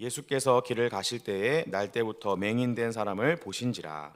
예수께서 길을 가실 때에 날 때부터 맹인된 사람을 보신지라.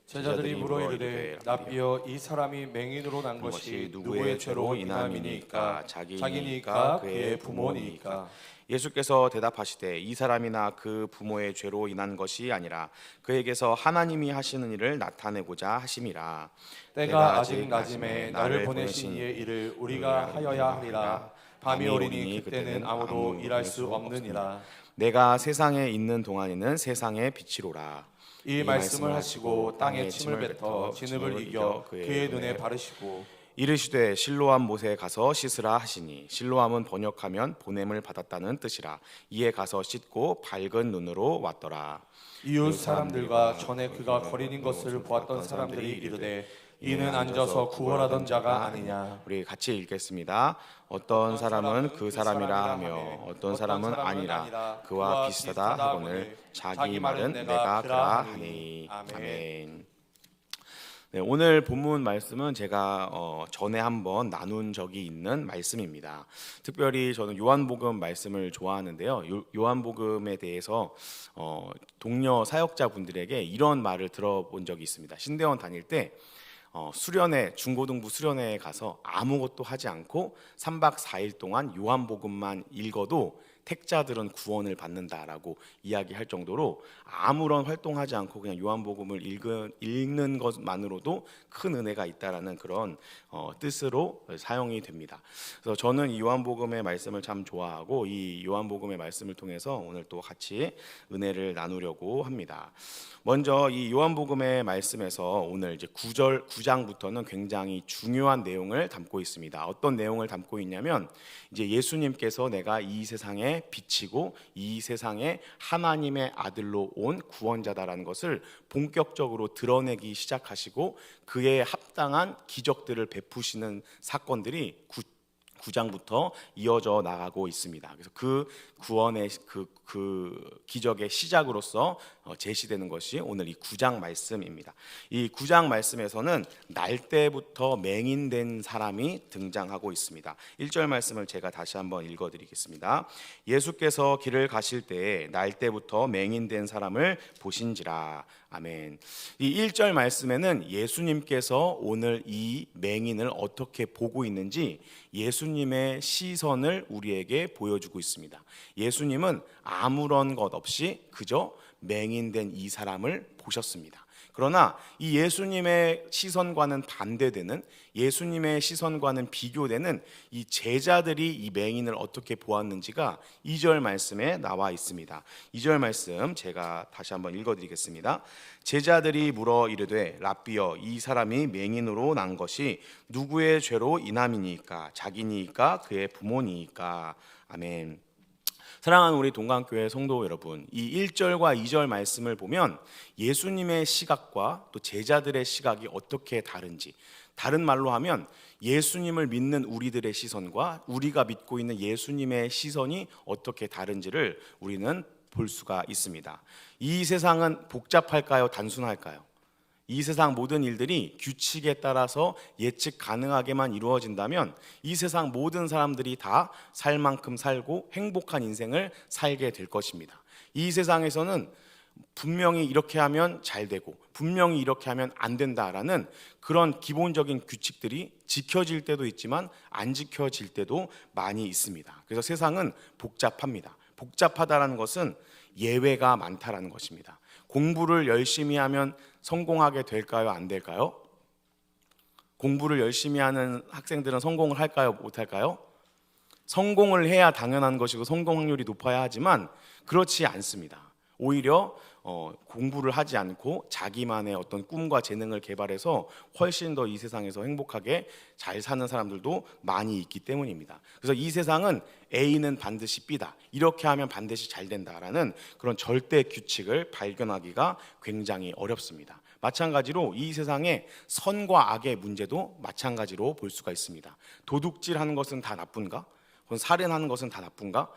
제자들이 물어 이르되 랍비여 이 사람이 맹인으로 난 것이 누구의 죄로 인함이니까 자기니까 그의 부모니까. 예수께서 대답하시되 이 사람이나 그 부모의 죄로 인한 것이 아니라 그에게서 하나님이 하시는 일을 나타내고자 하심이라. 때가 아직 낮음에 나를 보내신 이의 일을 우리가 하여야 하리라. 밤이 오리니 그때는 아무도 일할 수 없느니라. 내가 세상에 있는 동안에는 세상의 빛이로라. 이 말씀을 하시고 땅에 침을 뱉어 진흙을 이겨 그의 눈에 바르시고 이르시되 실로암 못에 가서 씻으라 하시니, 실로암은 번역하면 보냄을 받았다는 뜻이라. 이에 가서 씻고 밝은 눈으로 왔더라. 이웃 사람들과 전에 그가 거리는 것을 보았던 사람들이 이르되 이는 앉아서 구걸하던 자가 아니냐. 우리 같이 읽겠습니다. 어떤 사람은 그 사람이라 하며 어떤 사람은 아니라 그와 비슷하다 하거늘 자기 말은 내가 그라 하니. 아멘. 네, 오늘 본문 말씀은 제가 전에 한번 나눈 적이 있는 말씀입니다. 특별히 저는 요한복음 말씀을 좋아하는데요. 요한복음에 대해서 동료 사역자분들에게 이런 말을 들어본 적이 있습니다. 신대원 다닐 때 수련회, 중고등부 수련회에 가서 아무것도 하지 않고 3박 4일 동안 요한복음만 읽어도 택자들은 구원을 받는다라고 이야기할 정도로 아무런 활동하지 않고 그냥 요한복음을 읽는 것만으로도 큰 은혜가 있다라는 그런 뜻으로 사용이 됩니다. 그래서 저는 이 요한복음의 말씀을 참 좋아하고 이 요한복음의 말씀을 통해서 오늘 또 같이 은혜를 나누려고 합니다. 먼저 이 요한복음의 말씀에서 오늘 이제 9장부터는 굉장히 중요한 내용을 담고 있습니다. 어떤 내용을 담고 있냐면 이제 예수님께서 내가 이 세상에 빛이고 이 세상에 하나님의 아들로 온 구원자다라는 것을 본격적으로 드러내기 시작하시고 그에 합당한 기적들을 베푸시는 사건들이 9장부터 이어져 나가고 있습니다. 그래서 그 구원의 그 기적의 시작으로서 제시되는 것이 오늘 이 9장 말씀입니다. 이 9장 말씀에서는 날 때부터 맹인된 사람이 등장하고 있습니다. 1절 말씀을 제가 다시 한번 읽어드리겠습니다. 예수께서 길을 가실 때에 날 때부터 맹인된 사람을 보신지라. 아멘. 이 1절 말씀에는 예수님께서 오늘 이 맹인을 어떻게 보고 있는지 예수님의 시선을 우리에게 보여주고 있습니다. 예수님은 아무런 것 없이 그저 맹인된 이 사람을 보셨습니다. 그러나 이 예수님의 시선과는 반대되는, 예수님의 시선과는 비교되는 이 제자들이 이 맹인을 어떻게 보았는지가 2절 말씀에 나와 있습니다. 2절 말씀 제가 다시 한번 읽어드리겠습니다. 제자들이 물어 이르되 랍비여 이 사람이 맹인으로 난 것이 누구의 죄로 인함이니까 자기니까 그의 부모니까. 아멘. 사랑하는 우리 동강교회 성도 여러분, 이 1절과 2절 말씀을 보면 예수님의 시각과 또 제자들의 시각이 어떻게 다른지, 다른 말로 하면 예수님을 믿는 우리들의 시선과 우리가 믿고 있는 예수님의 시선이 어떻게 다른지를 우리는 볼 수가 있습니다. 이 세상은 복잡할까요? 단순할까요? 이 세상 모든 일들이 규칙에 따라서 예측 가능하게만 이루어진다면 이 세상 모든 사람들이 다 살 만큼 살고 행복한 인생을 살게 될 것입니다. 이 세상에서는 분명히 이렇게 하면 잘 되고 분명히 이렇게 하면 안 된다라는 그런 기본적인 규칙들이 지켜질 때도 있지만 안 지켜질 때도 많이 있습니다. 그래서 세상은 복잡합니다. 복잡하다라는 것은 예외가 많다라는 것입니다. 공부를 열심히 하면 성공하게 될까요? 안 될까요? 공부를 열심히 하는 학생들은 성공을 할까요? 못 할까요? 성공을 해야 당연한 것이고 성공 확률이 높아야 하지만 그렇지 않습니다. 오히려 공부를 하지 않고 자기만의 어떤 꿈과 재능을 개발해서 훨씬 더 이 세상에서 행복하게 잘 사는 사람들도 많이 있기 때문입니다. 그래서 이 세상은 A는 반드시 B다, 이렇게 하면 반드시 잘 된다라는 그런 절대 규칙을 발견하기가 굉장히 어렵습니다. 마찬가지로 이 세상의 선과 악의 문제도 마찬가지로 볼 수가 있습니다. 도둑질하는 것은 다 나쁜가? 혹은 살인하는 것은 다 나쁜가?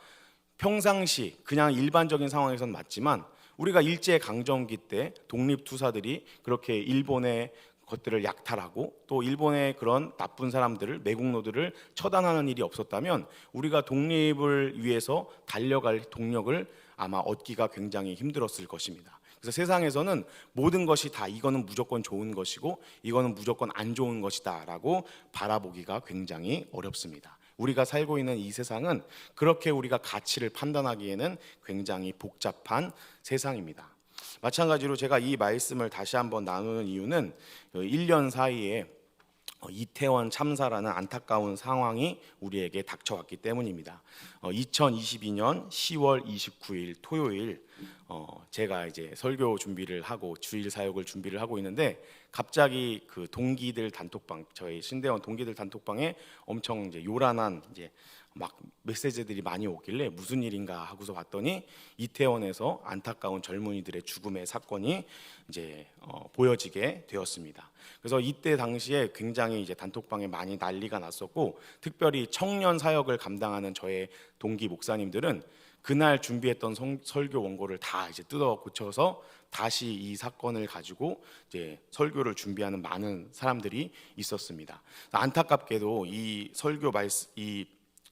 평상시 그냥 일반적인 상황에서는 맞지만 우리가 일제강점기 때 독립투사들이 그렇게 일본의 것들을 약탈하고 또 일본의 그런 나쁜 사람들을, 매국노들을 처단하는 일이 없었다면 우리가 독립을 위해서 달려갈 동력을 아마 얻기가 굉장히 힘들었을 것입니다. 그래서 세상에서는 모든 것이 다 이거는 무조건 좋은 것이고 이거는 무조건 안 좋은 것이다 라고 바라보기가 굉장히 어렵습니다. 우리가 살고 있는 이 세상은 그렇게 우리가 가치를 판단하기에는 굉장히 복잡한 세상입니다. 마찬가지로 제가 이 말씀을 다시 한번 나누는 이유는 1년 사이에 이태원 참사라는 안타까운 상황이 우리에게 닥쳐왔기 때문입니다. 2022년 10월 29일 토요일 제가 이제 설교 준비를 하고 주일 사역을 준비를 하고 있는데 갑자기 그 동기들 단톡방, 저희 신대원 동기들 단톡방에 엄청 이제 요란한 이제 막 메시지들이 많이 오길래 무슨 일인가 하고서 봤더니 이태원에서 안타까운 젊은이들의 죽음의 사건이 이제 보여지게 되었습니다. 그래서 이때 당시에 굉장히 이제 단톡방에 많이 난리가 났었고, 특별히 청년 사역을 감당하는 저의 동기 목사님들은 그날 준비했던 설교 원고를 다 이제 뜯어 고쳐서 다시 이 사건을 가지고 이제 설교를 준비하는 많은 사람들이 있었습니다. 안타깝게도 이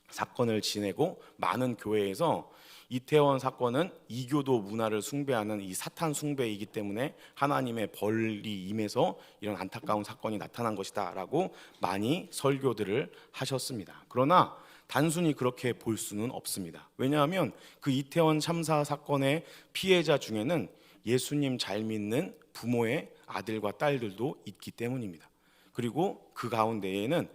사건을 지내고 많은 교회에서 이태원 사건은 이교도 문화를 숭배하는 이 사탄 숭배이기 때문에 하나님의 벌이 임해서 이런 안타까운 사건이 나타난 것이다 라고 많이 설교들을 하셨습니다. 그러나 단순히 그렇게 볼 수는 없습니다. 왜냐하면 그 이태원 참사 사건의 피해자 중에는 예수님 잘 믿는 부모의 아들과 딸들도 있기 때문입니다. 그리고 그 가운데에는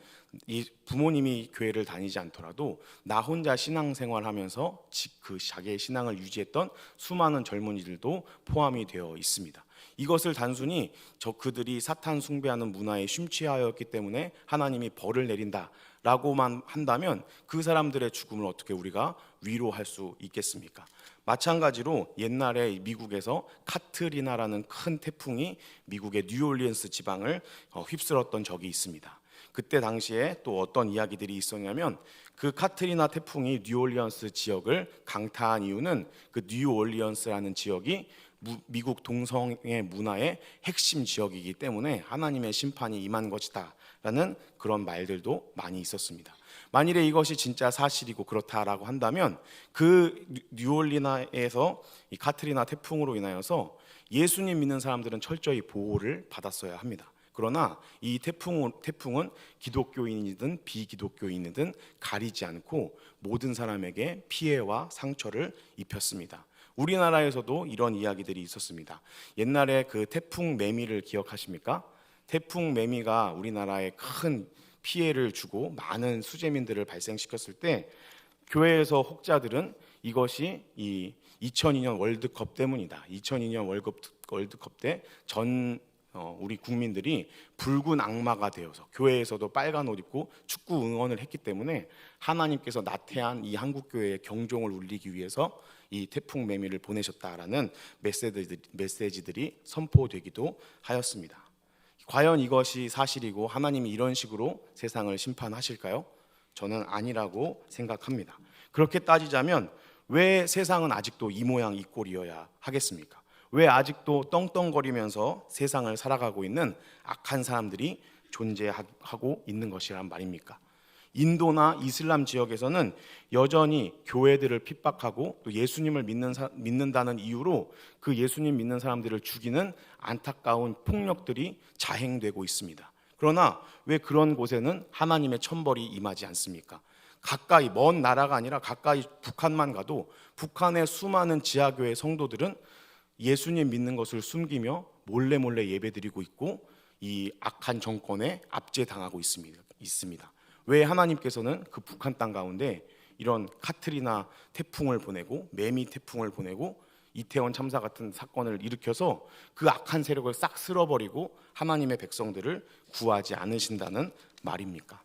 이 부모님이 교회를 다니지 않더라도 나 혼자 신앙생활하면서 그 자기의 신앙을 유지했던 수많은 젊은이들도 포함이 되어 있습니다. 이것을 단순히 그들이 사탄 숭배하는 문화에 심취하였기 때문에 하나님이 벌을 내린다라고만 한다면 그 사람들의 죽음을 어떻게 우리가 위로할 수 있겠습니까? 마찬가지로 옛날에 미국에서 카트리나라는 큰 태풍이 미국의 뉴올리언스 지방을 휩쓸었던 적이 있습니다. 그때 당시에 또 어떤 이야기들이 있었냐면 그 카트리나 태풍이 뉴올리언스 지역을 강타한 이유는 그 뉴올리언스라는 지역이 미국 동성애 문화의 핵심 지역이기 때문에 하나님의 심판이 임한 것이다 라는 그런 말들도 많이 있었습니다. 만일에 이것이 진짜 사실이고 그렇다라고 한다면 그 뉴올리나에서 이 카트리나 태풍으로 인하여서 예수님 믿는 사람들은 철저히 보호를 받았어야 합니다. 그러나 이 태풍은 기독교인이든 비기독교인이든 가리지 않고 모든 사람에게 피해와 상처를 입혔습니다. 우리나라에서도 이런 이야기들이 있었습니다. 옛날에 그 태풍 매미를 기억하십니까? 태풍 매미가 우리나라에 큰 피해를 주고 많은 수재민들을 발생시켰을 때 교회에서 혹자들은 이것이 이 2002년 월드컵 때문이다. 2002년 월드컵 때 우리 국민들이 붉은 악마가 되어서 교회에서도 빨간 옷 입고 축구 응원을 했기 때문에 하나님께서 나태한 이 한국교회의 경종을 울리기 위해서 이 태풍 매미를 보내셨다라는 메시지들이 선포되기도 하였습니다. 과연 이것이 사실이고 하나님이 이런 식으로 세상을 심판하실까요? 저는 아니라고 생각합니다. 그렇게 따지자면 왜 세상은 아직도 이 모양 이 꼴이어야 하겠습니까? 왜 아직도 떵떵거리면서 세상을 살아가고 있는 악한 사람들이 존재하고 있는 것이란 말입니까? 인도나 이슬람 지역에서는 여전히 교회들을 핍박하고 또 예수님을 믿는다는 이유로 그 예수님 믿는 사람들을 죽이는 안타까운 폭력들이 자행되고 있습니다. 그러나 왜 그런 곳에는 하나님의 천벌이 임하지 않습니까? 가까이 먼 나라가 아니라 가까이 북한만 가도 북한의 수많은 지하교회 성도들은 예수님 믿는 것을 숨기며 몰래 예배드리고 있고 이 악한 정권에 압제당하고 있습니다. 왜 하나님께서는 그 북한 땅 가운데 이런 카트리나 태풍을 보내고 매미 태풍을 보내고 이태원 참사 같은 사건을 일으켜서 그 악한 세력을 싹 쓸어버리고 하나님의 백성들을 구하지 않으신다는 말입니까?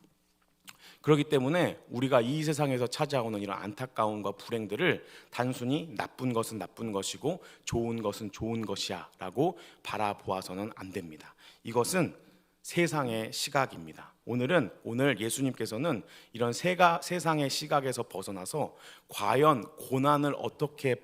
그렇기 때문에 우리가 이 세상에서 찾아오는 이런 안타까움과 불행들을 단순히 나쁜 것은 나쁜 것이고 좋은 것은 좋은 것이야 라고 바라보아서는 안 됩니다. 이것은 세상의 시각입니다. 오늘 예수님께서는 이런 세상의 시각에서 벗어나서 과연 고난을 어떻게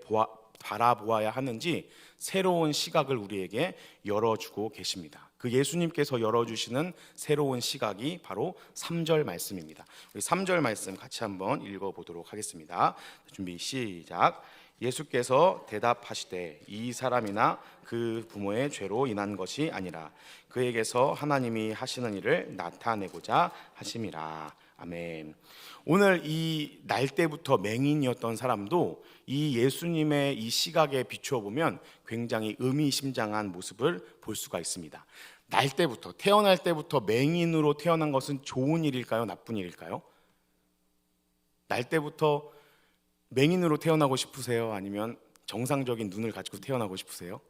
바라보아야 하는지 새로운 시각을 우리에게 열어주고 계십니다. 그 예수님께서 열어주시는 새로운 시각이 바로 3절 말씀입니다. 우리 3절 말씀 같이 한번 읽어보도록 하겠습니다. 준비 시작. 예수께서 대답하시되 이 사람이나 그 부모의 죄로 인한 것이 아니라 그에게서 하나님이 하시는 일을 나타내고자 하심이라. 아멘. 오늘 이 날 때부터 맹인이었던 사람도 이 예수님의 이 시각에 비추어 보면 굉장히 의미심장한 모습을 볼 수가 있습니다. 날 때부터, 태어날 때부터 맹인으로 태어난 것은 좋은 일일까요? 나쁜 일일까요? 날 때부터 맹인으로 태어나고 싶으세요? 아니면 정상적인 눈을 가지고 태어나고 싶으세요?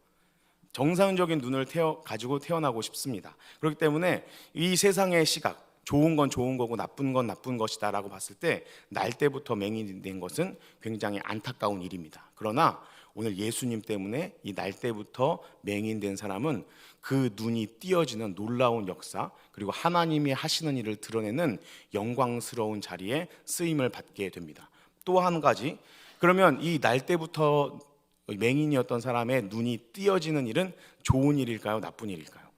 정상적인 눈을 가지고 태어나고 싶습니다. 그렇기 때문에 이 세상의 시각, 좋은 건 좋은 거고 나쁜 건 나쁜 것이다 라고 봤을 때 날 때부터 맹인이 된 것은 굉장히 안타까운 일입니다. 그러나 오늘 예수님 때문에 이 날 때부터 맹인된 사람은 그 눈이 띄어지는 놀라운 역사, 그리고 하나님이 하시는 일을 드러내는 영광스러운 자리에 쓰임을 받게 됩니다. 또 한 가지, 그러면 이 날 때부터 맹인이었던 사람의 눈이 띄어지는 일은 좋은 일일까요? 나쁜 일일까요?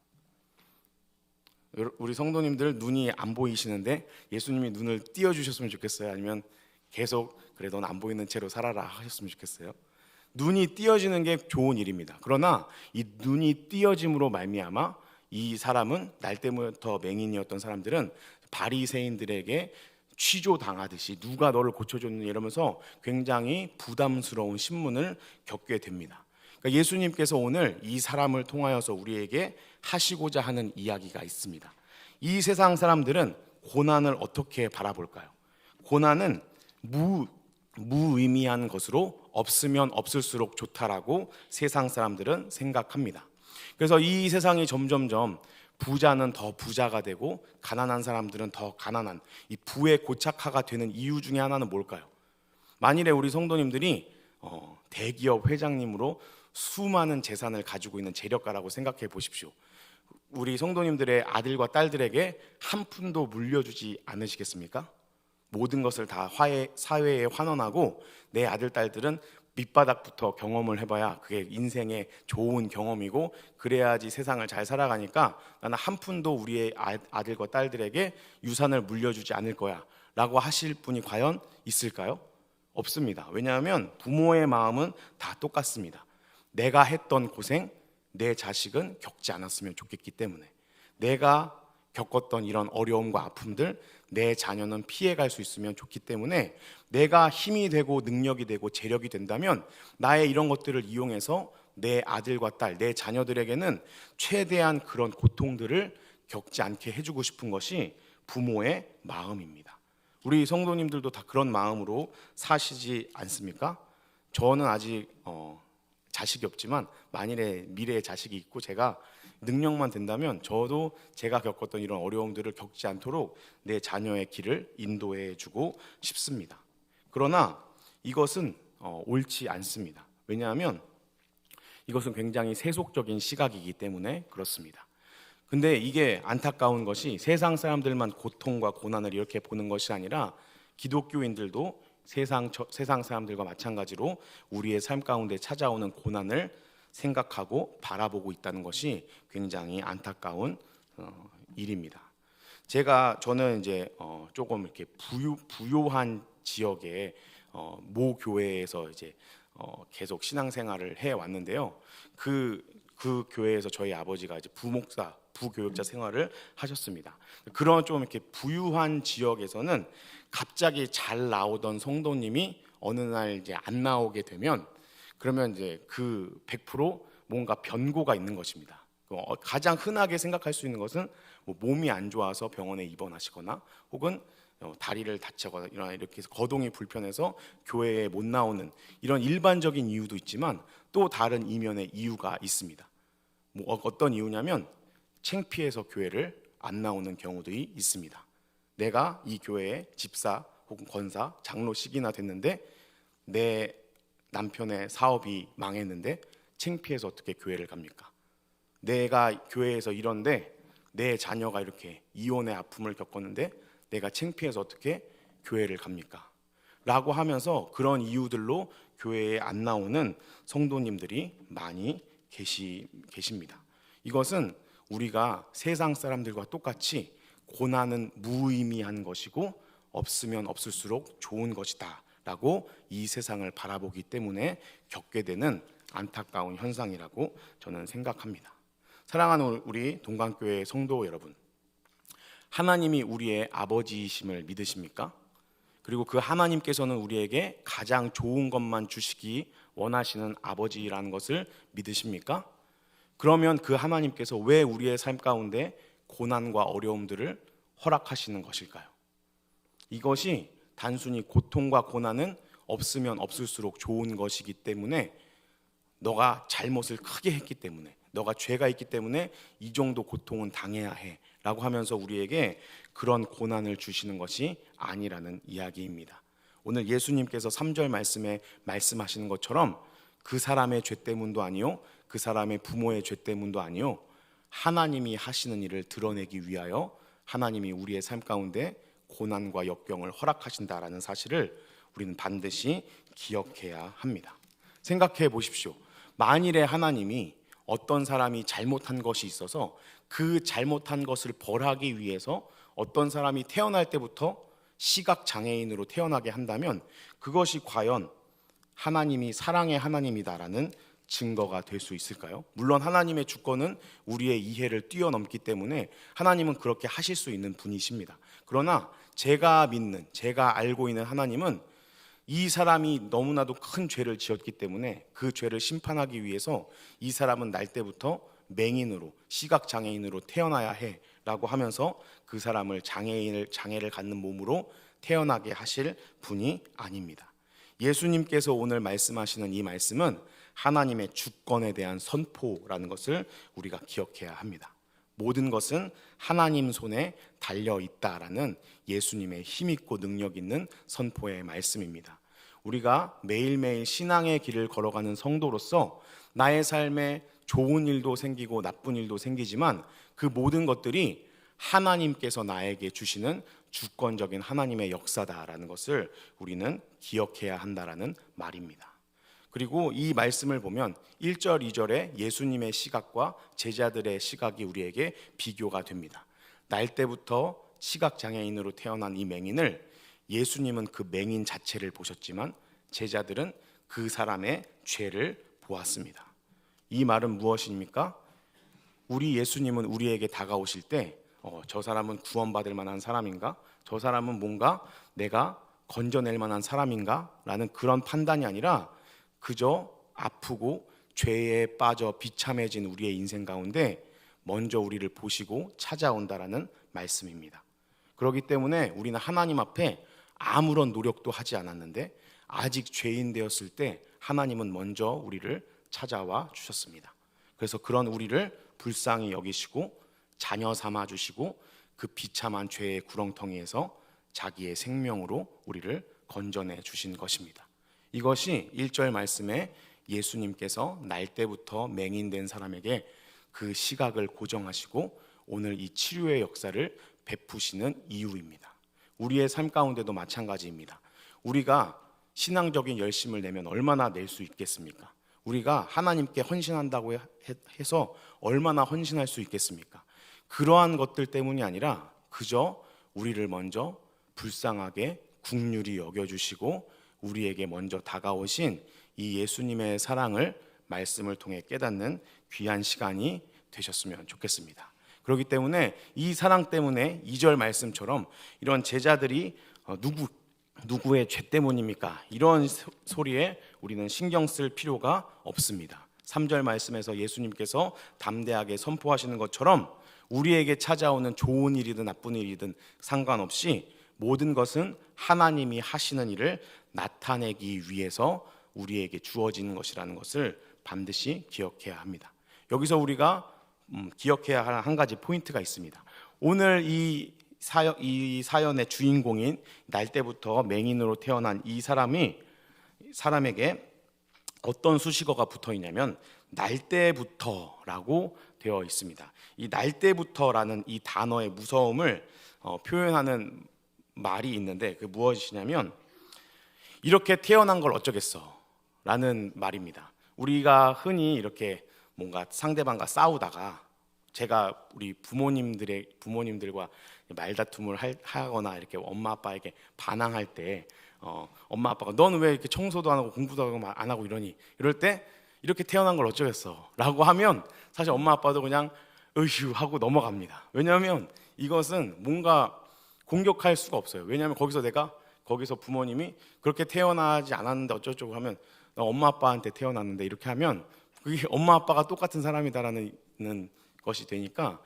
우리 성도님들 눈이 안 보이시는데 예수님이 눈을 띄어주셨으면 좋겠어요? 아니면 계속 그래 넌 안 보이는 채로 살아라 하셨으면 좋겠어요? 눈이 띄어지는 게 좋은 일입니다. 그러나 이 눈이 띄어짐으로 말미암아 이 사람은 날 때부터 맹인이었던 사람들은 바리새인들에게 취조당하듯이 누가 너를 고쳐줬느냐 이러면서 굉장히 부담스러운 신문을 겪게 됩니다. 그러니까 예수님께서 오늘 이 사람을 통하여서 우리에게 하시고자 하는 이야기가 있습니다. 이 세상 사람들은 고난을 어떻게 바라볼까요? 고난은 무의미한 것으로 없으면 없을수록 좋다라고 세상 사람들은 생각합니다. 그래서 이 세상이 점점점 부자는 더 부자가 되고 가난한 사람들은 더 가난한 이 부의 고착화가 되는 이유 중에 하나는 뭘까요? 만일에 우리 성도님들이 대기업 회장님으로 수많은 재산을 가지고 있는 재력가라고 생각해 보십시오. 우리 성도님들의 아들과 딸들에게 한 푼도 물려주지 않으시겠습니까? 모든 것을 다 사회에 환원하고 내 아들, 딸들은 밑바닥부터 경험을 해봐야 그게 인생의 좋은 경험이고 그래야지 세상을 잘 살아가니까 나는 한 푼도 우리의 아들과 딸들에게 유산을 물려주지 않을 거야 라고 하실 분이 과연 있을까요? 없습니다. 왜냐하면 부모의 마음은 다 똑같습니다. 내가 했던 고생 내 자식은 겪지 않았으면 좋겠기 때문에, 내가 겪었던 이런 어려움과 아픔들 내 자녀는 피해갈 수 있으면 좋기 때문에, 내가 힘이 되고 능력이 되고 재력이 된다면 나의 이런 것들을 이용해서 내 아들과 딸, 내 자녀들에게는 최대한 그런 고통들을 겪지 않게 해주고 싶은 것이 부모의 마음입니다. 우리 성도님들도 다 그런 마음으로 사시지 않습니까? 저는 아직 자식이 없지만 만일에 미래에 자식이 있고 제가 능력만 된다면 저도 제가 겪었던 이런 어려움들을 겪지 않도록 내 자녀의 길을 인도해 주고 싶습니다. 그러나 이것은 옳지 않습니다. 왜냐하면 이것은 굉장히 세속적인 시각이기 때문에 그렇습니다. 근데 이게 안타까운 것이 세상 사람들만 고통과 고난을 이렇게 보는 것이 아니라 기독교인들도 세상 사람들과 마찬가지로 우리의 삶 가운데 찾아오는 고난을 생각하고 바라보고 있다는 것이 굉장히 안타까운 일입니다. 저는 이제 조금 이렇게 부요한 지역의 모 교회에서 이제 계속 신앙생활을 해 왔는데요. 그 교회에서 저희 아버지가 이제 부교육자 생활을 하셨습니다. 그런 좀 이렇게 부유한 지역에서는 갑자기 잘 나오던 성도님이 어느 날 이제 안 나오게 되면 그러면 이제 그 100% 뭔가 변고가 있는 것입니다. 가장 흔하게 생각할 수 있는 것은 뭐 몸이 안 좋아서 병원에 입원하시거나 혹은 다리를 다치거나 이렇게 해서 거동이 불편해서 교회에 못 나오는 이런 일반적인 이유도 있지만 또 다른 이면의 이유가 있습니다. 뭐 어떤 이유냐면 창피해서 교회를 안 나오는 경우들이 있습니다. 내가 이 교회의 집사 혹은 권사, 장로직이나 됐는데 내 남편의 사업이 망했는데 창피해서 어떻게 교회를 갑니까? 내가 교회에서 이런데 내 자녀가 이렇게 이혼의 아픔을 겪었는데 내가 창피해서 어떻게 교회를 갑니까? 라고 하면서 그런 이유들로 교회에 안 나오는 성도님들이 많이 계십니다. 이것은 우리가 세상 사람들과 똑같이 고난은 무의미한 것이고 없으면 없을수록 좋은 것이다 라고 이 세상을 바라보기 때문에 겪게 되는 안타까운 현상이라고 저는 생각합니다. 사랑하는 우리 동강교회 성도 여러분, 하나님이 우리의 아버지이심을 믿으십니까? 그리고 그 하나님께서는 우리에게 가장 좋은 것만 주시기 원하시는 아버지라는 것을 믿으십니까? 그러면 그 하나님께서 왜 우리의 삶 가운데 고난과 어려움들을 허락하시는 것일까요? 이것이 단순히 고통과 고난은 없으면 없을수록 좋은 것이기 때문에, 너가 잘못을 크게 했기 때문에, 너가 죄가 있기 때문에 이 정도 고통은 당해야 해 라고 하면서 우리에게 그런 고난을 주시는 것이 아니라는 이야기입니다. 오늘 예수님께서 3절 말씀에 말씀하시는 것처럼 그 사람의 죄 때문도 아니요, 그 사람의 부모의 죄 때문도 아니요, 하나님이 하시는 일을 드러내기 위하여 하나님이 우리의 삶 가운데 고난과 역경을 허락하신다라는 사실을 우리는 반드시 기억해야 합니다. 생각해 보십시오. 만일에 하나님이 어떤 사람이 잘못한 것이 있어서 그 잘못한 것을 벌하기 위해서 어떤 사람이 태어날 때부터 시각장애인으로 태어나게 한다면 그것이 과연 하나님이 사랑의 하나님이다라는 증거가 될 수 있을까요? 물론 하나님의 주권은 우리의 이해를 뛰어넘기 때문에 하나님은 그렇게 하실 수 있는 분이십니다. 그러나 제가 믿는, 제가 알고 있는 하나님은 이 사람이 너무나도 큰 죄를 지었기 때문에 그 죄를 심판하기 위해서 이 사람은 날 때부터 맹인으로, 시각장애인으로 태어나야 해 라고 하면서 그 사람을 장애를 갖는 몸으로 태어나게 하실 분이 아닙니다. 예수님께서 오늘 말씀하시는 이 말씀은 하나님의 주권에 대한 선포라는 것을 우리가 기억해야 합니다. 모든 것은 하나님 손에 달려 있다라는 예수님의 힘있고 능력 있는 선포의 말씀입니다. 우리가 매일매일 신앙의 길을 걸어가는 성도로서 나의 삶에 좋은 일도 생기고 나쁜 일도 생기지만 그 모든 것들이 하나님께서 나에게 주시는 주권적인 하나님의 역사다라는 것을 우리는 기억해야 한다라는 말입니다. 그리고 이 말씀을 보면 1절, 2절에 예수님의 시각과 제자들의 시각이 우리에게 비교가 됩니다. 날 때부터 시각장애인으로 태어난 이 맹인을 예수님은 그 맹인 자체를 보셨지만 제자들은 그 사람의 죄를 보았습니다. 이 말은 무엇입니까? 우리 예수님은 우리에게 다가오실 때 저 사람은 구원받을 만한 사람인가? 저 사람은 뭔가 내가 건져낼 만한 사람인가? 라는 그런 판단이 아니라 그저 아프고 죄에 빠져 비참해진 우리의 인생 가운데 먼저 우리를 보시고 찾아온다라는 말씀입니다. 그렇기 때문에 우리는 하나님 앞에 아무런 노력도 하지 않았는데 아직 죄인 되었을 때 하나님은 먼저 우리를 찾아와 주셨습니다. 그래서 그런 우리를 불쌍히 여기시고 자녀 삼아 주시고 그 비참한 죄의 구렁텅이에서 자기의 생명으로 우리를 건져내 주신 것입니다. 이것이 1절 말씀에 예수님께서 날 때부터 맹인된 사람에게 그 시각을 고정하시고 오늘 이 치료의 역사를 베푸시는 이유입니다. 우리의 삶 가운데도 마찬가지입니다. 우리가 신앙적인 열심을 내면 얼마나 낼 수 있겠습니까? 우리가 하나님께 헌신한다고 해서 얼마나 헌신할 수 있겠습니까? 그러한 것들 때문이 아니라 그저 우리를 먼저 불쌍하게 긍휼히 여겨주시고 우리에게 먼저 다가오신 이 예수님의 사랑을 말씀을 통해 깨닫는 귀한 시간이 되셨으면 좋겠습니다. 그렇기 때문에 이 사랑 때문에 2절 말씀처럼 이런 제자들이 누구의 죄 때문입니까? 이런 소리에 우리는 신경 쓸 필요가 없습니다. 3절 말씀에서 예수님께서 담대하게 선포하시는 것처럼 우리에게 찾아오는 좋은 일이든 나쁜 일이든 상관없이 모든 것은 하나님이 하시는 일을 나타내기 위해서 우리에게 주어지는 것이라는 것을 반드시 기억해야 합니다. 여기서 우리가 기억해야 할 한 가지 포인트가 있습니다. 오늘 이 사연의 주인공인 날 때부터 맹인으로 태어난 이 사람에게 어떤 수식어가 붙어 있냐면 날 때부터라고 되어 있습니다. 이 날 때부터라는 이 단어의 무서움을 표현하는 말이 있는데 그 무엇이냐면 이렇게 태어난 걸 어쩌겠어 라는 말입니다. 우리가 흔히 이렇게 뭔가 상대방과 싸우다가 제가 우리 부모님들과 말다툼을 하거나 이렇게 엄마 아빠에게 반항할 때 엄마 아빠가 너는 왜 이렇게 청소도 안 하고 공부도 안 하고 이러니, 이럴 때 이렇게 태어난 걸 어쩌겠어 라고 하면 사실 엄마 아빠도 그냥 으휴 하고 넘어갑니다. 왜냐하면 이것은 뭔가 공격할 수가 없어요. 왜냐하면 거기서 부모님이 그렇게 태어나지 않았는데 어쩌고 하면 나 엄마 아빠한테 태어났는데 이렇게 하면 그게 엄마 아빠가 똑같은 사람이다라는 것이 되니까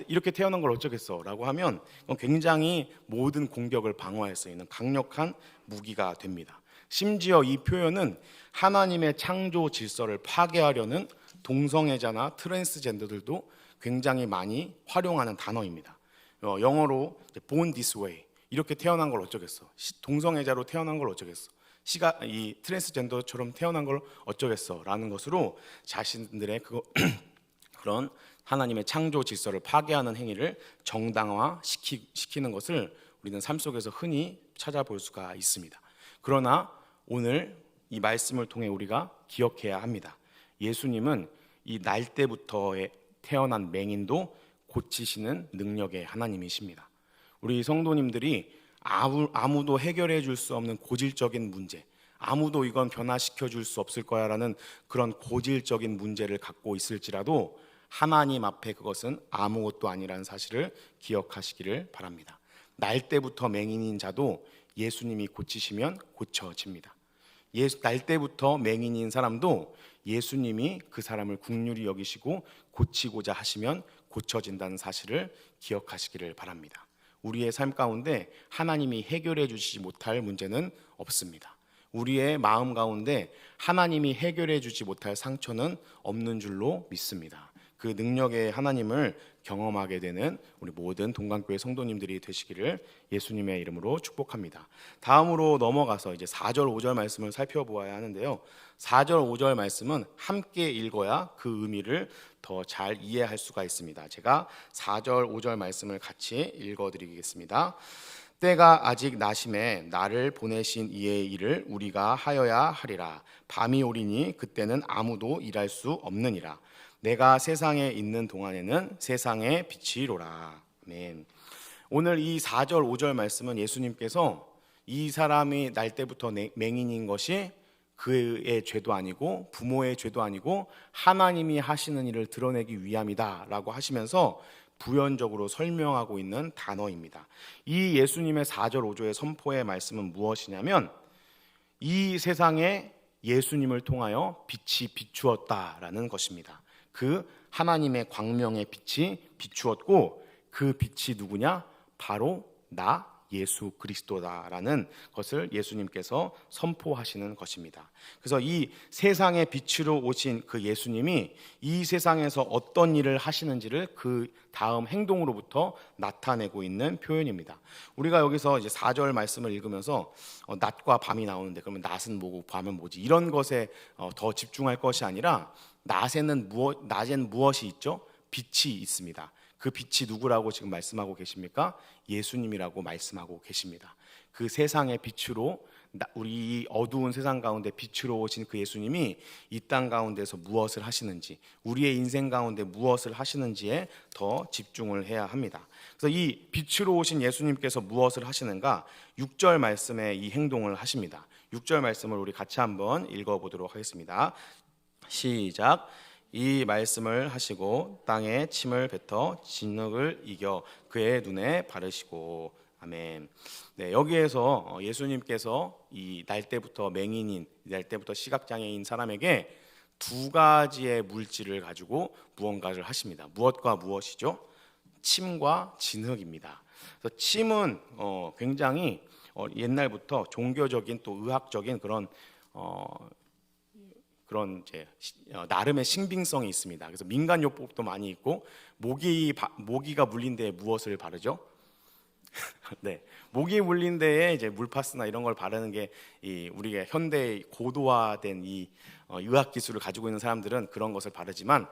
이렇게 태어난 걸 어쩌겠어 라고 하면 굉장히 모든 공격을 방어할 수 있는 강력한 무기가 됩니다. 심지어 이 표현은 하나님의 창조 질서를 파괴하려는 동성애자나 트랜스젠더들도 굉장히 많이 활용하는 단어입니다. 영어로 born this way, 이렇게 태어난 걸 어쩌겠어, 동성애자로 태어난 걸 어쩌겠어, 이 트랜스젠더처럼 태어난 걸 어쩌겠어 라는 것으로 자신들의 그런 하나님의 창조 질서를 파괴하는 행위를 정당화시키는 것을 우리는 삶 속에서 흔히 찾아볼 수가 있습니다. 그러나 오늘 이 말씀을 통해 우리가 기억해야 합니다. 예수님은 이 날 때부터 태어난 맹인도 고치시는 능력의 하나님이십니다. 우리 성도님들이 아무도 해결해 줄 수 없는 고질적인 문제, 아무도 이건 변화시켜 줄 수 없을 거야라는 그런 고질적인 문제를 갖고 있을지라도 하나님 앞에 그것은 아무것도 아니라는 사실을 기억하시기를 바랍니다. 날 때부터 맹인인 자도 예수님이 고치시면 고쳐집니다. 날 때부터 맹인인 사람도 예수님이 그 사람을 긍휼히 여기시고 고치고자 하시면 고쳐진다는 사실을 기억하시기를 바랍니다. 우리의 삶 가운데 하나님이 해결해 주시지 못할 문제는 없습니다. 우리의 마음 가운데 하나님이 해결해 주지 못할 상처는 없는 줄로 믿습니다. 그 능력의 하나님을 경험하게 되는 우리 모든 동강교회 성도님들이 되시기를 예수님의 이름으로 축복합니다. 다음으로 넘어가서 이제 4절 5절 말씀을 살펴보아야 하는데요. 4절 5절 말씀은 함께 읽어야 그 의미를 더 잘 이해할 수가 있습니다. 제가 4절 5절 말씀을 같이 읽어드리겠습니다. 때가 아직 나심에 나를 보내신 이의 일을 우리가 하여야 하리라. 밤이 오리니 그때는 아무도 일할 수 없느니라. 내가 세상에 있는 동안에는 세상의 빛이로라. 아멘. 오늘 이 4절 5절 말씀은 예수님께서 이 사람이 날 때부터 맹인인 것이 그의 죄도 아니고 부모의 죄도 아니고 하나님이 하시는 일을 드러내기 위함이다 라고 하시면서 부연적으로 설명하고 있는 단어입니다. 이 예수님의 4절 5절의 선포의 말씀은 무엇이냐면 이 세상에 예수님을 통하여 빛이 비추었다라는 것입니다. 그 하나님의 광명의 빛이 비추었고 그 빛이 누구냐? 바로 나 예수 그리스도다라는 것을 예수님께서 선포하시는 것입니다. 그래서 이 세상의 빛으로 오신 그 예수님이 이 세상에서 어떤 일을 하시는지를 그 다음 행동으로부터 나타내고 있는 표현입니다. 우리가 여기서 이제 4절 말씀을 읽으면서 낮과 밤이 나오는데 그러면 낮은 뭐고 밤은 뭐지? 이런 것에 더 집중할 것이 아니라 낮엔 무엇이 있죠? 빛이 있습니다. 그 빛이 누구라고 지금 말씀하고 계십니까? 예수님이라고 말씀하고 계십니다. 그 세상의 빛으로 우리 어두운 세상 가운데 빛으로 오신 그 예수님이 이 땅 가운데서 무엇을 하시는지, 우리의 인생 가운데 무엇을 하시는지에 더 집중을 해야 합니다. 그래서 이 빛으로 오신 예수님께서 무엇을 하시는가? 6절 말씀에 이 행동을 하십니다. 6절 말씀을 우리 같이 한번 읽어보도록 하겠습니다. 시작. 이 말씀을 하시고 땅에 침을 뱉어 진흙을 이겨 그의 눈에 바르시고. 아멘. 네, 여기에서 예수님께서 이 날 때부터 맹인인, 날 때부터 시각장애인 사람에게 두 가지의 물질을 가지고 무언가를 하십니다. 무엇과 무엇이죠? 침과 진흙입니다. 그래서 침은 굉장히 옛날부터 종교적인 또 의학적인 그런 이제 나름의 신빙성이 있습니다. 그래서 민간요법도 많이 있고 모기가 물린 데에 무엇을 바르죠? 네, 모기 물린 데에 이제 물파스나 이런 걸 바르는 게 우리가 현대 고도화된 이 의학 기술을 가지고 있는 사람들은 그런 것을 바르지만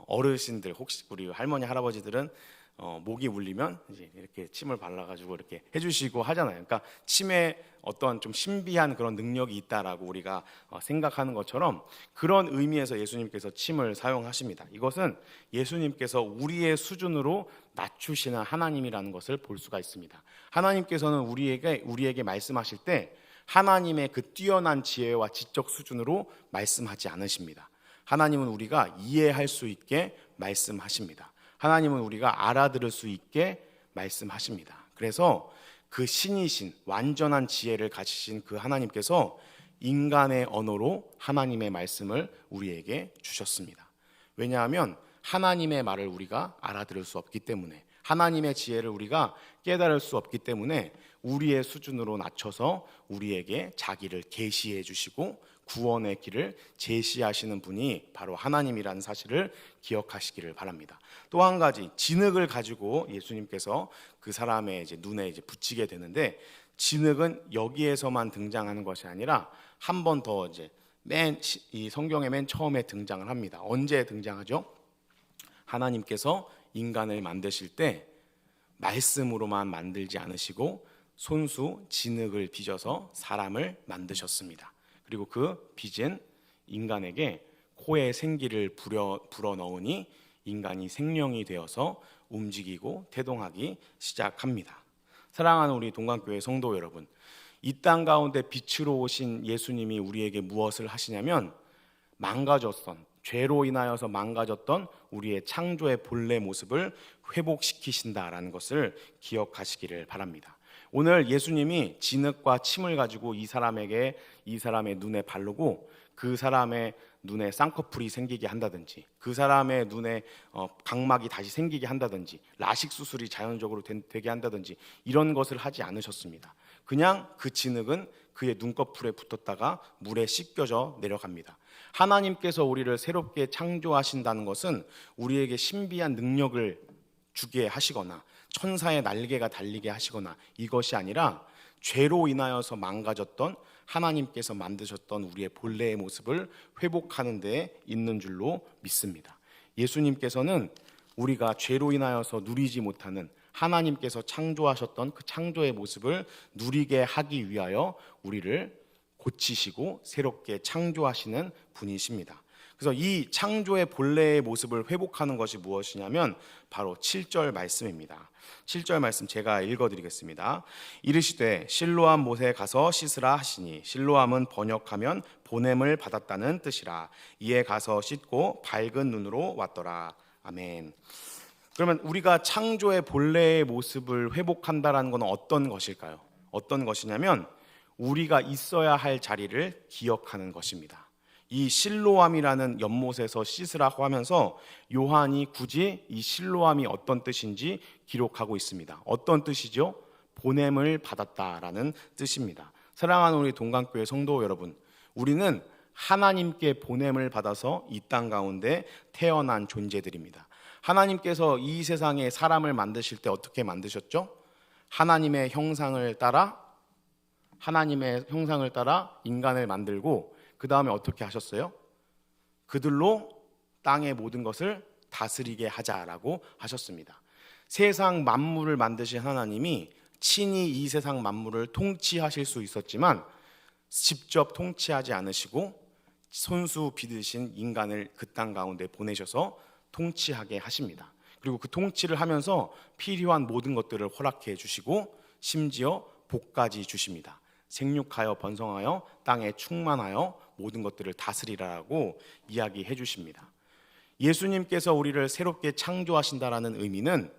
어르신들 혹시 우리 할머니 할아버지들은 목이 울리면 이제 이렇게 침을 발라가지고 이렇게 해주시고 하잖아요. 그러니까 침에 어떤 좀 신비한 그런 능력이 있다라고 우리가 생각하는 것처럼 그런 의미에서 예수님께서 침을 사용하십니다. 이것은 예수님께서 우리의 수준으로 낮추시는 하나님이라는 것을 볼 수가 있습니다. 하나님께서는 우리에게 말씀하실 때 하나님의 그 뛰어난 지혜와 지적 수준으로 말씀하지 않으십니다. 하나님은 우리가 이해할 수 있게 말씀하십니다. 하나님은 우리가 알아들을 수 있게 말씀하십니다. 그래서 그 신이신 완전한 지혜를 가지신 그 하나님께서 인간의 언어로 하나님의 말씀을 우리에게 주셨습니다. 왜냐하면 하나님의 말을 우리가 알아들을 수 없기 때문에, 하나님의 지혜를 우리가 깨달을 수 없기 때문에 우리의 수준으로 낮춰서 우리에게 자기를 계시해 주시고 구원의 길을 제시하시는 분이 바로 하나님이라는 사실을 기억하시기를 바랍니다. 또 한 가지, 진흙을 가지고 예수님께서 그 사람의 이제 눈에 이제 붙이게 되는데, 진흙은 여기에서만 등장하는 것이 아니라 한 번 더 이제 이 성경의 맨 처음에 등장을 합니다. 언제 등장하죠? 하나님께서 인간을 만드실 때 말씀으로만 만들지 않으시고 손수 진흙을 빚어서 사람을 만드셨습니다. 그리고 그 빚은 인간에게 코에 생기를 불어 넣으니 인간이 생명이 되어서 움직이고 태동하기 시작합니다. 사랑하는 우리 동강교회 성도 여러분, 이 땅 가운데 빛으로 오신 예수님이 우리에게 무엇을 하시냐면 망가졌던, 죄로 인하여서 망가졌던 우리의 창조의 본래 모습을 회복시키신다라는 것을 기억하시기를 바랍니다. 오늘 예수님이 진흙과 침을 가지고 이 사람의 눈에 바르고 그 사람의 눈에 쌍꺼풀이 생기게 한다든지, 그 사람의 눈에 각막이 다시 생기게 한다든지, 라식 수술이 자연적으로 되게 한다든지 이런 것을 하지 않으셨습니다. 그냥 그 진흙은 그의 눈꺼풀에 붙었다가 물에 씻겨져 내려갑니다. 하나님께서 우리를 새롭게 창조하신다는 것은 우리에게 신비한 능력을 주게 하시거나 천사의 날개가 달리게 하시거나 이것이 아니라 죄로 인하여서 망가졌던 하나님께서 만드셨던 우리의 본래의 모습을 회복하는 데 있는 줄로 믿습니다. 예수님께서는 우리가 죄로 인하여서 누리지 못하는 하나님께서 창조하셨던 그 창조의 모습을 누리게 하기 위하여 우리를 고치시고 새롭게 창조하시는 분이십니다. 그래서 이 창조의 본래의 모습을 회복하는 것이 무엇이냐면 바로 7절 말씀입니다. 7절 말씀 제가 읽어드리겠습니다. 이르시되 실로암 못에 가서 씻으라 하시니, 실로암은 번역하면 보냄을 받았다는 뜻이라. 이에 가서 씻고 밝은 눈으로 왔더라. 아멘. 그러면 우리가 창조의 본래의 모습을 회복한다라는 것은 어떤 것일까요? 어떤 것이냐면 우리가 있어야 할 자리를 기억하는 것입니다. 이 실로암이라는 연못에서 씻으라고 하면서 요한이 굳이 이 실로암이 어떤 뜻인지 기록하고 있습니다. 어떤 뜻이죠? 보냄을 받았다라는 뜻입니다. 사랑하는 우리 동강교회 성도 여러분, 우리는 하나님께 보냄을 받아서 이 땅 가운데 태어난 존재들입니다. 하나님께서 이 세상에 사람을 만드실 때 어떻게 만드셨죠? 하나님의 형상을 따라 인간을 만들고 그 다음에 어떻게 하셨어요? 그들로 땅의 모든 것을 다스리게 하자라고 하셨습니다. 세상 만물을 만드신 하나님이 친히 이 세상 만물을 통치하실 수 있었지만 직접 통치하지 않으시고 손수 빚으신 인간을 그 땅 가운데 보내셔서 통치하게 하십니다. 그리고 그 통치를 하면서 필요한 모든 것들을 허락해 주시고 심지어 복까지 주십니다. 생육하여 번성하여 땅에 충만하여 모든 것들을 다스리라고 이야기해 주십니다. 예수님께서 우리를 새롭게 창조하신다라는 의미는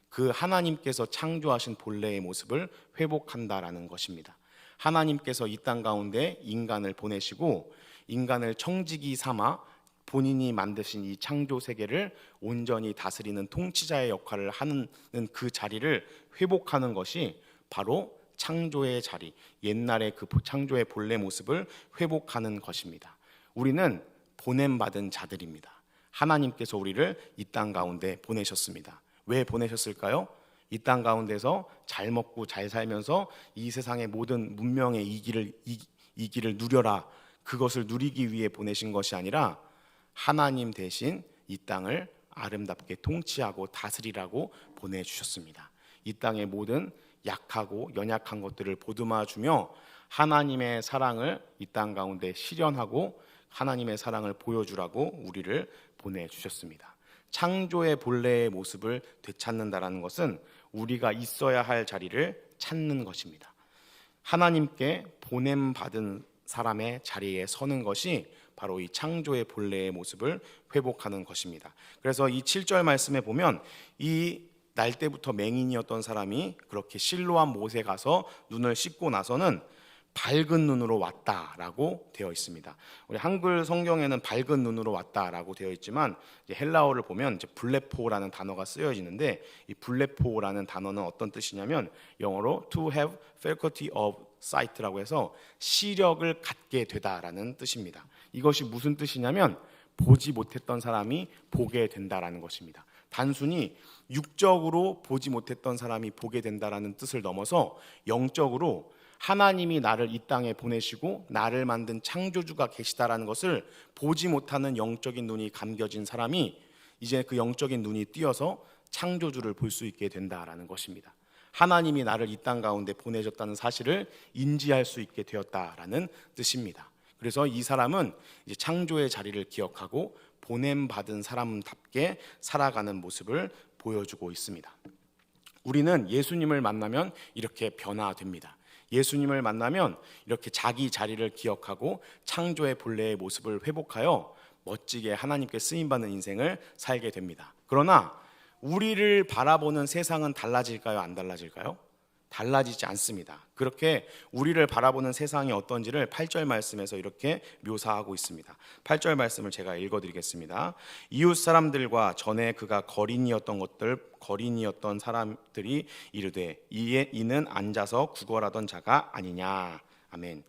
그 하나님께서 창조하신 본래의 모습을 회복한다라는 것입니다. 하나님께서 이 땅 가운데 인간을 보내시고 인간을 청지기 삼아 본인이 만드신 이 창조 세계를 온전히 다스리는 통치자의 역할을 하는 그 자리를 회복하는 것이 바로 창조의 자리, 옛날의 그 창조의 본래 모습을 회복하는 것입니다. 우리는 보냄받은 자들입니다. 하나님께서 우리를 이 땅 가운데 보내셨습니다. 왜 보내셨을까요? 이 땅 가운데서 잘 먹고 잘 살면서 이 세상의 모든 문명의 이기를 누려라, 그것을 누리기 위해 보내신 것이 아니라 하나님 대신 이 땅을 아름답게 통치하고 다스리라고 보내주셨습니다. 이 땅의 모든 약하고 연약한 것들을 보듬어 주며 하나님의 사랑을 이 땅 가운데 실현하고 하나님의 사랑을 보여주라고 우리를 보내주셨습니다. 창조의 본래의 모습을 되찾는다라는 것은 우리가 있어야 할 자리를 찾는 것입니다. 하나님께 보냄받은 사람의 자리에 서는 것이 바로 이 창조의 본래의 모습을 회복하는 것입니다. 그래서 이 7절 말씀에 보면 이 날 때부터 맹인이었던 사람이 그렇게 실로암 못에 가서 눈을 씻고 나서는 밝은 눈으로 왔다라고 되어 있습니다. 우리 한글 성경에는 밝은 눈으로 왔다라고 되어 있지만 이제 헬라어를 보면 이제 블레포라는 단어가 쓰여지는데 이 블레포라는 단어는 어떤 뜻이냐면 영어로 to have faculty of sight라고 해서 시력을 갖게 되다라는 뜻입니다. 이것이 무슨 뜻이냐면 보지 못했던 사람이 보게 된다라는 것입니다. 단순히 육적으로 보지 못했던 사람이 보게 된다라는 뜻을 넘어서 영적으로 하나님이 나를 이 땅에 보내시고 나를 만든 창조주가 계시다라는 것을 보지 못하는 영적인 눈이 감겨진 사람이 이제 그 영적인 눈이 띄어서 창조주를 볼 수 있게 된다라는 것입니다. 하나님이 나를 이 땅 가운데 보내셨다는 사실을 인지할 수 있게 되었다라는 뜻입니다. 그래서 이 사람은 이제 창조의 자리를 기억하고 보냄받은 사람답게 살아가는 모습을 보여주고 있습니다. 우리는 예수님을 만나면 이렇게 변화됩니다. 예수님을 만나면 이렇게 자기 자리를 기억하고 창조의 본래의 모습을 회복하여 멋지게 하나님께 쓰임받는 인생을 살게 됩니다. 그러나 우리를 바라보는 세상은 달라질까요? 안 달라질까요? 달라지지 않습니다. 그렇게 우리를 바라보는 세상이 어떤지를 8절 말씀에서 이렇게 묘사하고 있습니다. 8절 말씀을 제가 읽어드리겠습니다. 이웃 사람들과 전에 그가 거린이었던 사람들이 이르되 이는 앉아서 구걸하던 자가 아니냐. 아멘.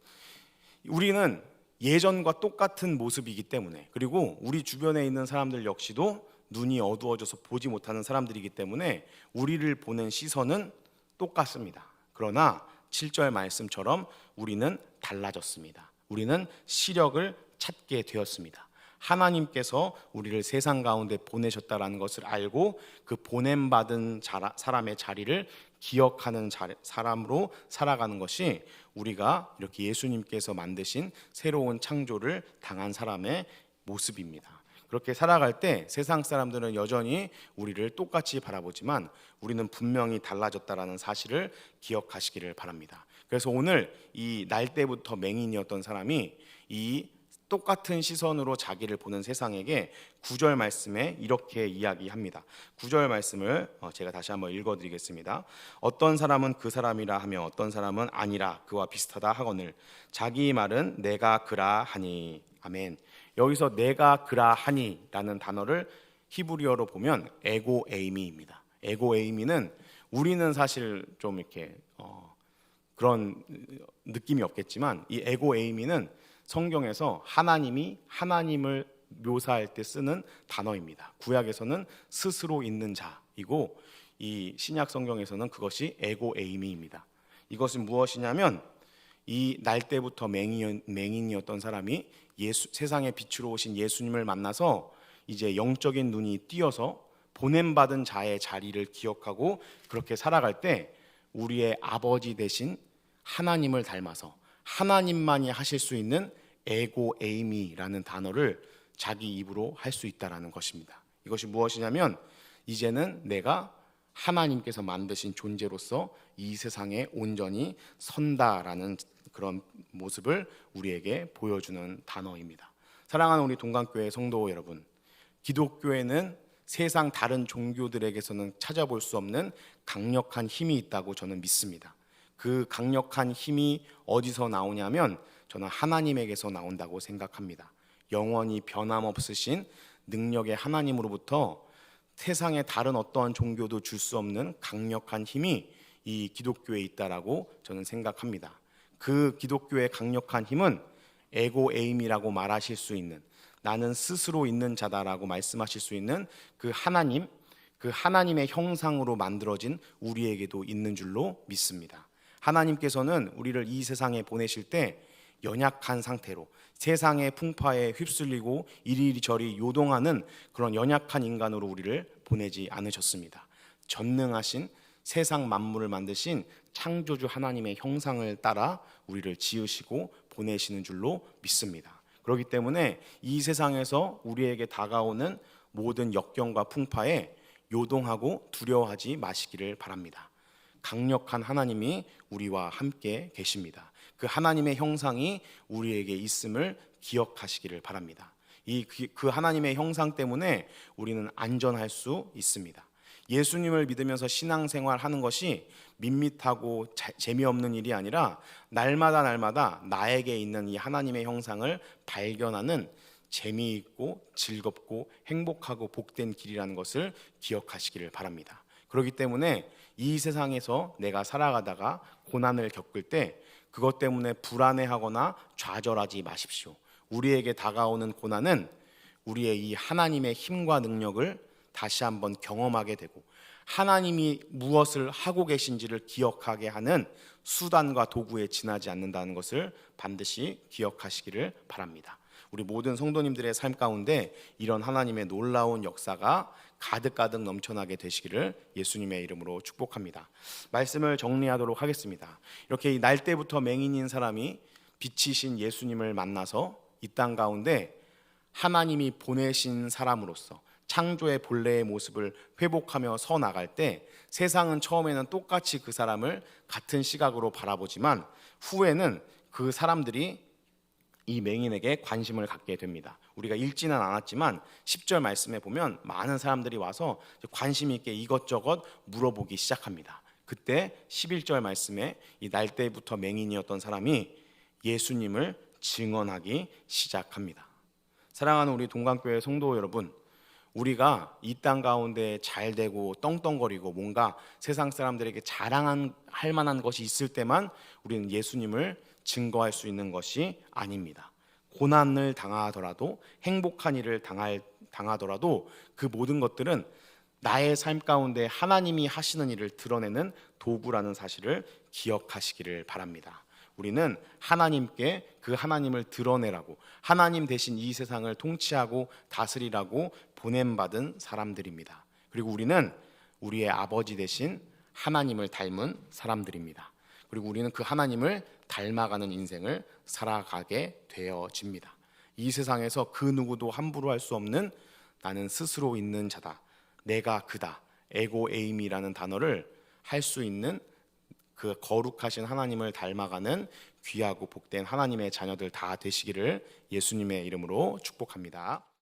우리는 예전과 똑같은 모습이기 때문에, 그리고 우리 주변에 있는 사람들 역시도 눈이 어두워져서 보지 못하는 사람들이기 때문에 우리를 보는 시선은 똑같습니다. 그러나 7절 말씀처럼 우리는 달라졌습니다. 우리는 시력을 찾게 되었습니다. 하나님께서 우리를 세상 가운데 보내셨다라는 것을 알고 그 보냄받은 사람의 자리를 기억하는 사람으로 살아가는 것이 우리가 이렇게 예수님께서 만드신 새로운 창조를 당한 사람의 모습입니다. 그렇게 살아갈 때 세상 사람들은 여전히 우리를 똑같이 바라보지만 우리는 분명히 달라졌다라는 사실을 기억하시기를 바랍니다. 그래서 오늘 이 날 때부터 맹인이었던 사람이 이 똑같은 시선으로 자기를 보는 세상에게 9절 말씀에 이렇게 이야기합니다. 9절 말씀을 제가 다시 한번 읽어드리겠습니다. 어떤 사람은 그 사람이라 하며 어떤 사람은 아니라 그와 비슷하다 하거늘 자기 말은 내가 그라 하니. 아멘. 여기서 내가 그라 하니라는 단어를 히브리어로 보면 에고 에이미입니다. 에고 에이미는 우리는 사실 좀 이렇게 그런 느낌이 없겠지만 이 에고 에이미는 성경에서 하나님이 하나님을 묘사할 때 쓰는 단어입니다. 구약에서는 스스로 있는 자이고 이 신약 성경에서는 그것이 에고 에이미입니다. 이것은 무엇이냐면 이 날 때부터 맹인이었던 사람이 세상의 빛으로 오신 예수님을 만나서 이제 영적인 눈이 띄어서 보냄받은 자의 자리를 기억하고 그렇게 살아갈 때 우리의 아버지 되신 하나님을 닮아서 하나님만이 하실 수 있는 에고 에이미라는 단어를 자기 입으로 할 수 있다라는 것입니다. 이것이 무엇이냐면 이제는 내가 하나님께서 만드신 존재로서 이 세상에 온전히 선다라는 그런 모습을 우리에게 보여주는 단어입니다. 사랑하는 우리 동강교회 성도 여러분, 기독교에는 세상 다른 종교들에게서는 찾아볼 수 없는 강력한 힘이 있다고 저는 믿습니다. 그 강력한 힘이 어디서 나오냐면 저는 하나님에게서 나온다고 생각합니다. 영원히 변함없으신 능력의 하나님으로부터 세상의 다른 어떠한 종교도 줄 수 없는 강력한 힘이 이 기독교에 있다라고 저는 생각합니다. 그 기독교의 강력한 힘은 에고 에임이라고 말하실 수 있는, 나는 스스로 있는 자다라고 말씀하실 수 있는 그 하나님, 그 하나님의 형상으로 만들어진 우리에게도 있는 줄로 믿습니다. 하나님께서는 우리를 이 세상에 보내실 때 연약한 상태로 세상의 풍파에 휩쓸리고 이리저리 요동하는 그런 연약한 인간으로 우리를 보내지 않으셨습니다. 전능하신 세상 만물을 만드신 창조주 하나님의 형상을 따라 우리를 지으시고 보내시는 줄로 믿습니다. 그렇기 때문에 이 세상에서 우리에게 다가오는 모든 역경과 풍파에 요동하고 두려워하지 마시기를 바랍니다. 강력한 하나님이 우리와 함께 계십니다. 그 하나님의 형상이 우리에게 있음을 기억하시기를 바랍니다. 그 하나님의 형상 때문에 우리는 안전할 수 있습니다. 예수님을 믿으면서 신앙생활 하는 것이 밋밋하고 재미없는 일이 아니라 날마다 나에게 있는 이 하나님의 형상을 발견하는 재미있고 즐겁고 행복하고 복된 길이라는 것을 기억하시기를 바랍니다. 그렇기 때문에 이 세상에서 내가 살아가다가 고난을 겪을 때 그것 때문에 불안해하거나 좌절하지 마십시오. 우리에게 다가오는 고난은 우리의 이 하나님의 힘과 능력을 다시 한번 경험하게 되고 하나님이 무엇을 하고 계신지를 기억하게 하는 수단과 도구에 지나지 않는다는 것을 반드시 기억하시기를 바랍니다. 우리 모든 성도님들의 삶 가운데 이런 하나님의 놀라운 역사가 가득가득 넘쳐나게 되시기를 예수님의 이름으로 축복합니다. 말씀을 정리하도록 하겠습니다. 이렇게 날 때부터 맹인인 사람이 빛이신 예수님을 만나서 이 땅 가운데 하나님이 보내신 사람으로서 창조의 본래의 모습을 회복하며 서 나갈 때 세상은 처음에는 똑같이 그 사람을 같은 시각으로 바라보지만 후에는 그 사람들이 이 맹인에게 관심을 갖게 됩니다. 우리가 읽지는 않았지만 10절 말씀에 보면 많은 사람들이 와서 관심 있게 이것저것 물어보기 시작합니다. 그때 11절 말씀에 이 날때부터 맹인이었던 사람이 예수님을 증언하기 시작합니다. 사랑하는 우리 동강교회 성도 여러분, 우리가 이 땅 가운데 잘 되고 떵떵거리고 뭔가 세상 사람들에게 자랑할 만한 것이 있을 때만 우리는 예수님을 증거할 수 있는 것이 아닙니다. 고난을 당하더라도 행복한 일을 당하더라도 그 모든 것들은 나의 삶 가운데 하나님이 하시는 일을 드러내는 도구라는 사실을 기억하시기를 바랍니다. 우리는 하나님께 그 하나님을 드러내라고 하나님 대신 이 세상을 통치하고 다스리라고 보냄받은 사람들입니다. 그리고 우리는 우리의 아버지 대신 하나님을 닮은 사람들입니다. 그리고 우리는 그 하나님을 닮아가는 인생을 살아가게 되어집니다. 이 세상에서 그 누구도 함부로 할 수 없는 나는 스스로 있는 자다, 내가 그다, 에고 에임이라는 단어를 할 수 있는 그 거룩하신 하나님을 닮아가는 귀하고 복된 하나님의 자녀들 다 되시기를 예수님의 이름으로 축복합니다.